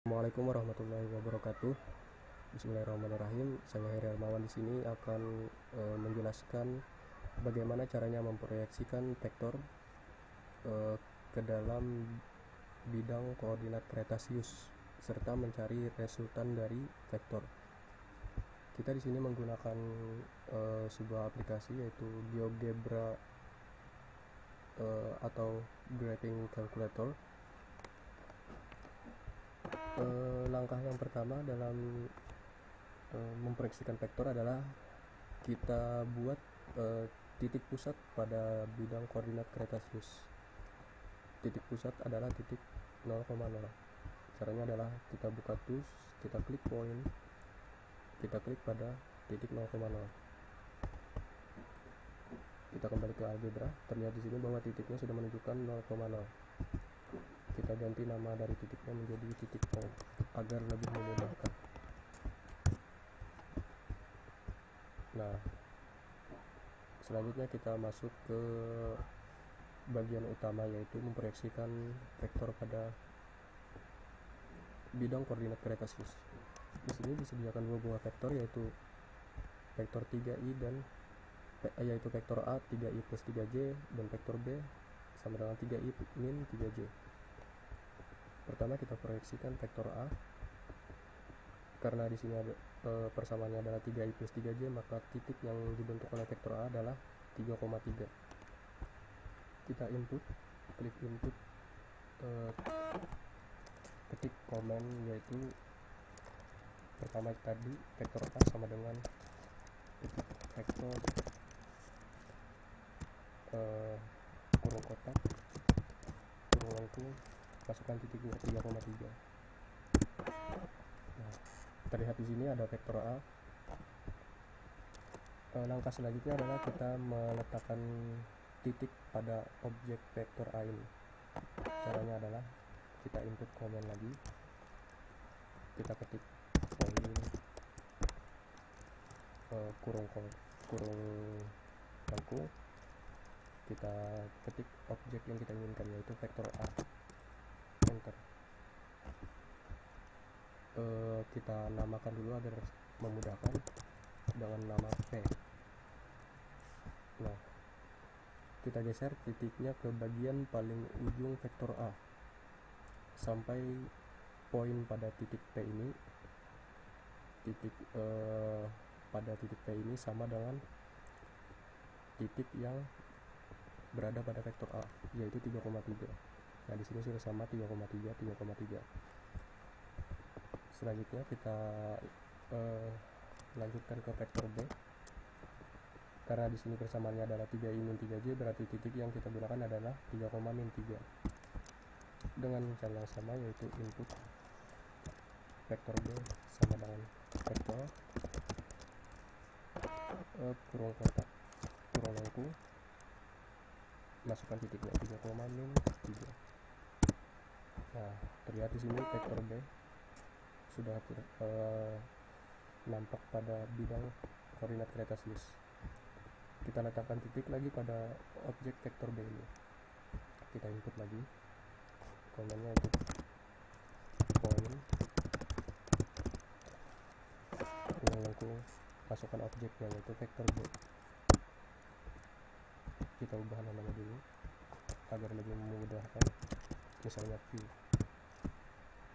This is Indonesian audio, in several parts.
Assalamualaikum warahmatullahi wabarakatuh. Bismillahirrahmanirrahim. Saya Heri Armawan di sini akan menjelaskan bagaimana caranya memproyeksikan vektor ke dalam bidang koordinat Cartesius serta mencari resultan dari vektor. Kita di sini menggunakan sebuah aplikasi yaitu GeoGebra atau Graphing Calculator. Langkah yang pertama dalam memproyeksikan vektor adalah kita buat titik pusat pada bidang koordinat Cartesius. Titik pusat adalah titik 0,0. Caranya adalah kita buka tools, kita klik point, kita klik pada titik 0,0. Kita kembali ke algebra. Terlihat di sini bahwa titiknya sudah menunjukkan 0,0. Kita ganti nama dari titiknya menjadi titik O agar lebih memudahkan. Nah, selanjutnya kita masuk ke bagian utama yaitu memproyeksikan vektor pada bidang koordinat Cartesius. Di sini disediakan dua buah vektor yaitu vektor 3i dan yaitu vektor A 3i plus 3j dan vektor B sama dengan 3i min 3j. Pertama kita proyeksikan vektor A. Karena di sini ada persamaannya adalah 3i plus 3j, maka titik yang dibentuk oleh vektor A adalah 3,3. Kita input, klik input, ketik komen yaitu pertama tadi vektor A sama dengan ketik vektor kurung kotak kurung lengkung masukkan titiknya 3,3. Nah, terlihat di sini ada vektor A. Langkah selanjutnya adalah kita meletakkan titik pada objek vektor A ini. Caranya adalah kita input komen lagi, kita ketik point kurung lengkung, kita ketik objek yang kita inginkan yaitu vektor A, enter. Kita namakan dulu agar memudahkan dengan nama P. Nah, kita geser titiknya ke bagian paling ujung vektor A sampai poin pada titik P ini. Pada titik P ini sama dengan titik yang berada pada vektor A yaitu 3,3. Nah, di sini sudah sama 3,3. Selanjutnya kita lanjutkan ke vektor B. Karena di sini persamaannya adalah 3i min 3j, berarti titik yang kita gunakan adalah 3, min 3. Dengan cara yang sama yaitu input vektor B sama dengan vektor kurung kotak kurung lengkung, masukkan titiknya 3, min 3. Nah, terlihat di sini vektor B sudah nampak pada bidang koordinat Cartesius. Kita letakkan titik lagi pada objek vektor B ini. Kita input lagi komennya itu point kurung lengkung, masukkan objeknya yaitu vektor B. Kita ubah namanya dulu agar lebih memudahkan, misalnya Q.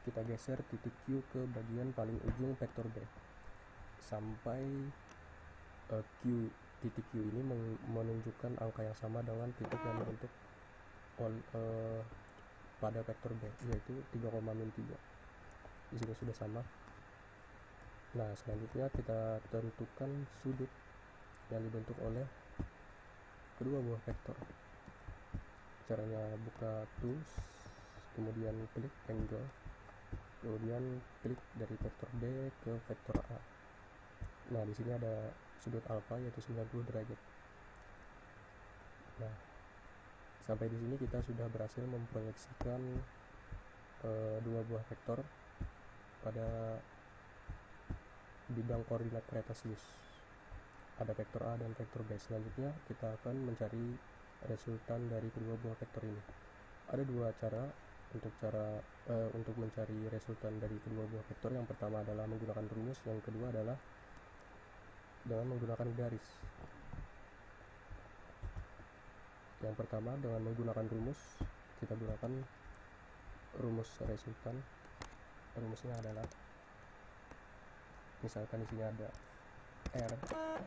Kita geser titik Q ke bagian paling ujung vektor B sampai titik Q ini menunjukkan angka yang sama dengan titik yang dibentuk pada vektor B yaitu 3, min 3. Di sini sudah sama. Nah, selanjutnya kita tentukan sudut yang dibentuk oleh kedua buah vektor. Caranya buka tools, kemudian klik angle, kemudian klik dari vektor B ke vektor A. Nah, di sini ada sudut alfa yaitu 90 derajat. Nah, sampai di sini kita sudah berhasil memproyeksikan dua buah vektor pada bidang koordinat Cartesius. Ada vektor A dan vektor B. Selanjutnya kita akan mencari resultan dari kedua buah vektor ini. Ada dua cara untuk mencari resultan dari kedua buah vektor, yang pertama adalah menggunakan rumus, yang kedua adalah dengan menggunakan garis. Yang pertama dengan menggunakan rumus, kita gunakan rumus resultan. Rumusnya adalah, misalkan di sini ada R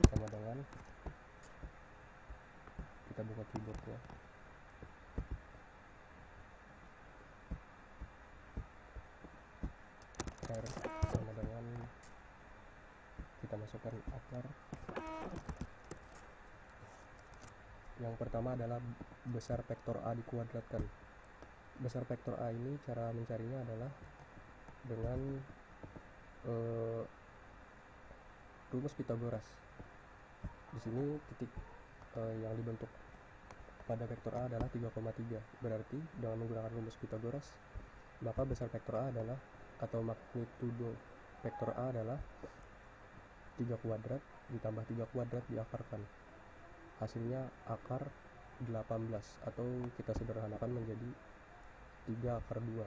sama dengan, kita buka keyboardnya, R sama dengan, kita masukkan akar. Yang pertama adalah besar vektor A dikuadratkan. Besar vektor A ini cara mencarinya adalah dengan rumus Pythagoras. Di sini titik yang dibentuk pada vektor A adalah 3,3. Berarti dengan menggunakan rumus Pythagoras, maka besar vektor A adalah, atau magnitudo vektor A adalah 3 kuadrat ditambah 3 kuadrat diakarkan. Hasilnya akar 18, atau kita sederhanakan menjadi 3 akar 2.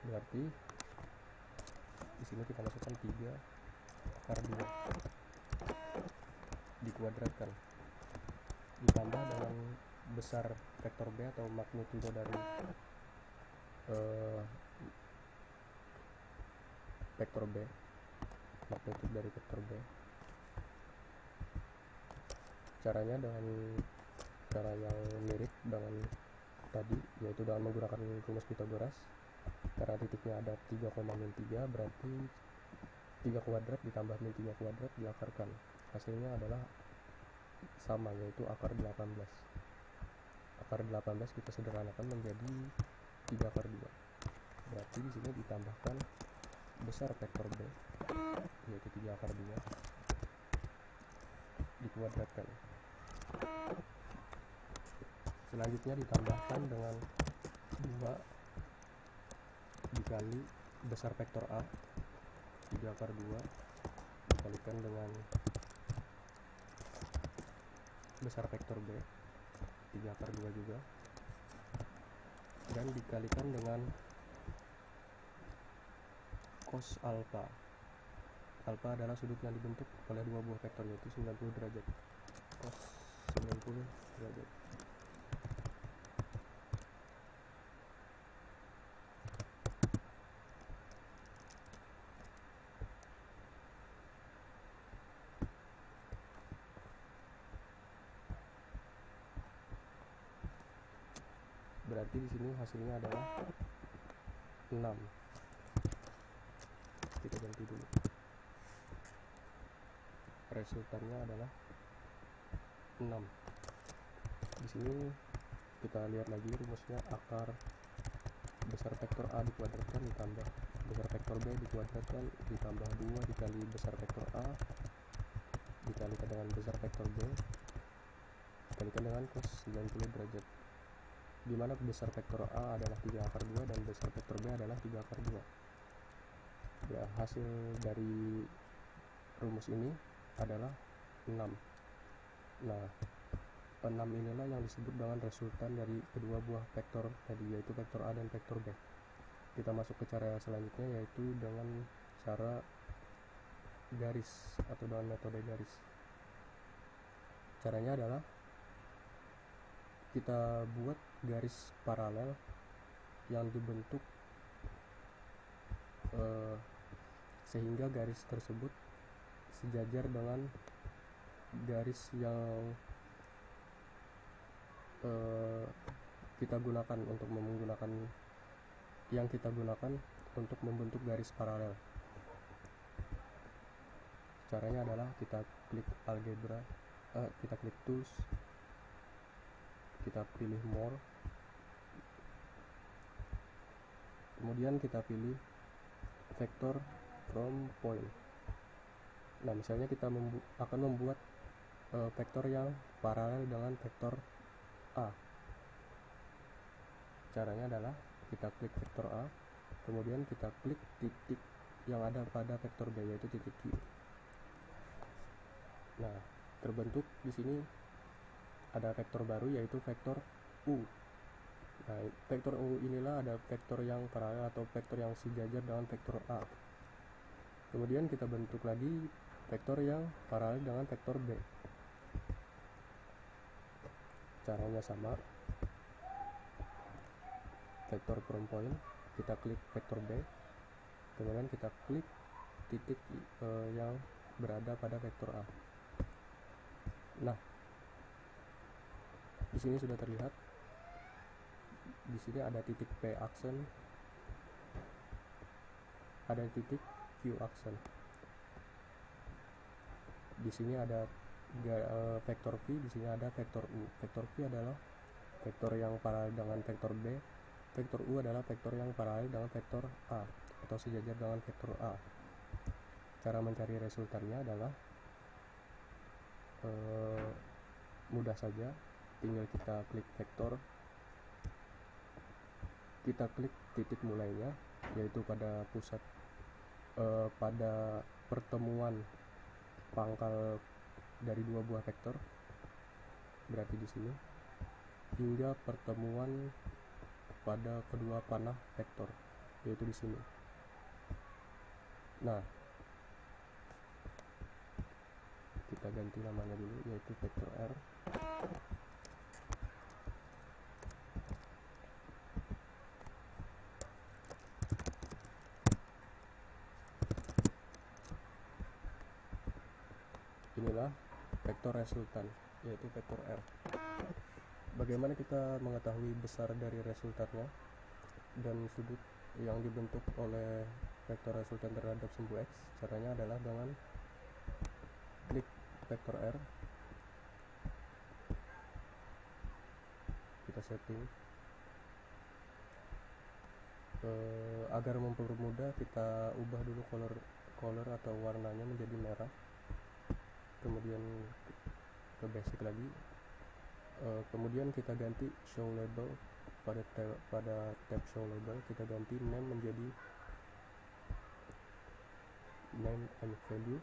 Berarti di sini kita masukkan 3 akar 2 dikuadratkan ditambah dengan besar vektor B atau magnitudo dari vektor B, magnitudo dari vektor B. Caranya dengan cara yang mirip dengan tadi, yaitu dengan menggunakan rumus Pythagoras. Karena titiknya ada 3,3, berarti 3 kuadrat ditambah min 3 kuadrat diakarkan. Hasilnya adalah sama, yaitu akar 18. Akar 18 kita sederhanakan menjadi 3 akar 2. Berarti di sini ditambahkan besar vektor B, yaitu 3 akar 2 dikuadratkan. Selanjutnya ditambahkan dengan 2 dikali besar vektor A, 3 akar 2 dikalikan dengan besar vektor B, 3 akar 2 juga, dan dikalikan dengan cos alfa. Alfa adalah sudut yang dibentuk oleh dua buah vektor, yaitu 90 derajat. Cos 90 derajat. Berarti di sini hasilnya adalah 6. Kita ganti dulu. Resultannya adalah 6. Di sini kita lihat lagi rumusnya, akar besar vektor A dikuadratkan ditambah besar vektor B dikuadratkan ditambah 2 dikali besar vektor A dikalikan dengan besar vektor B dikalikan dengan cos 90 derajat, di mana besar vektor A adalah 3 akar 2 dan besar vektor B adalah 3 akar 2. Ya, hasil dari rumus ini adalah 6. Nah, 6 inilah yang disebut dengan resultan dari kedua buah vektor tadi, yaitu vektor A dan vektor B. Kita masuk ke cara selanjutnya, yaitu dengan cara garis atau dengan metode garis. Caranya adalah kita buat garis paralel yang dibentuk sehingga garis tersebut sejajar dengan garis yang kita gunakan untuk membentuk garis paralel. Caranya adalah kita klik algebra, kita klik tools, kita pilih more, kemudian kita pilih vector from point. Nah, misalnya kita akan membuat vektor yang paralel dengan vektor A. Caranya adalah kita klik vektor A, kemudian kita klik titik yang ada pada vektor B, yaitu titik Q. Nah, terbentuk di sini ada vektor baru, yaitu vektor U. Nah, vektor U inilah ada vektor yang paralel atau vektor yang sejajar dengan vektor A. Kemudian kita bentuk lagi vektor yang paralel dengan vektor B. Caranya sama. Vektor from point, kita klik vektor B, kemudian kita klik titik yang berada pada vektor A. Nah, di sini sudah terlihat. Di sini ada titik P aksen, ada titik Q aksen. Di sini ada vektor V, di sini ada vektor U. Vektor V adalah vektor yang paralel dengan vektor B. Vektor U adalah vektor yang paralel dengan vektor A atau sejajar dengan vektor A. Cara mencari resultannya adalah mudah saja, tinggal kita klik vektor, kita klik titik mulainya, yaitu pada pusat pada pertemuan pangkal dari dua buah vektor, berarti di sini, hingga pertemuan pada kedua panah vektor, yaitu di sini. Nah, kita ganti namanya dulu, yaitu vektor R. Inilah vektor resultan, yaitu vektor R. Bagaimana kita mengetahui besar dari resultannya dan sudut yang dibentuk oleh vektor resultan terhadap sumbu X? Caranya adalah dengan klik vektor R, kita setting. Agar mempermudah, kita ubah dulu color atau warnanya menjadi merah, kemudian ke basic lagi. Kemudian kita ganti show label, pada tab show label kita ganti name menjadi name and value.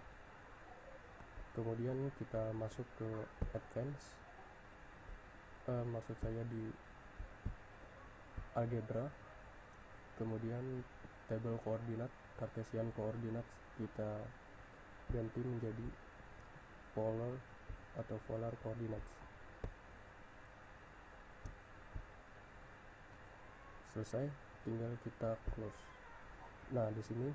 Kemudian kita masuk ke advance, maksud saya di algebra. Kemudian table koordinat, Cartesian koordinat kita ganti menjadi polar atau polar coordinates. Selesai, tinggal kita close. Nah, di sini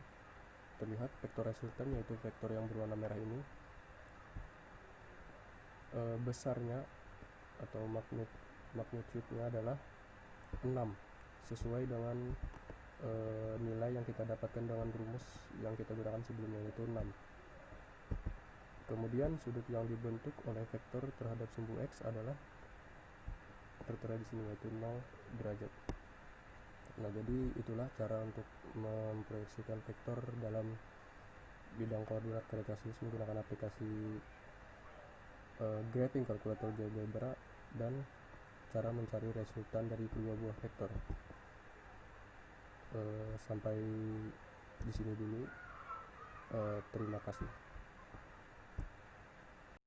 terlihat vektor resultan, yaitu vektor yang berwarna merah ini, besarnya atau magnitude-nya adalah 6, sesuai dengan nilai yang kita dapatkan dengan rumus yang kita gunakan sebelumnya, yaitu 6. Kemudian sudut yang dibentuk oleh vektor terhadap sumbu X adalah tertera di sini, yaitu 0 derajat. Nah, jadi itulah cara untuk memproyeksikan vektor dalam bidang koordinat kartesius menggunakan aplikasi graphing calculator GeoGebra dan cara mencari resultan dari kedua buah vektor. Sampai di sini dulu. Terima kasih.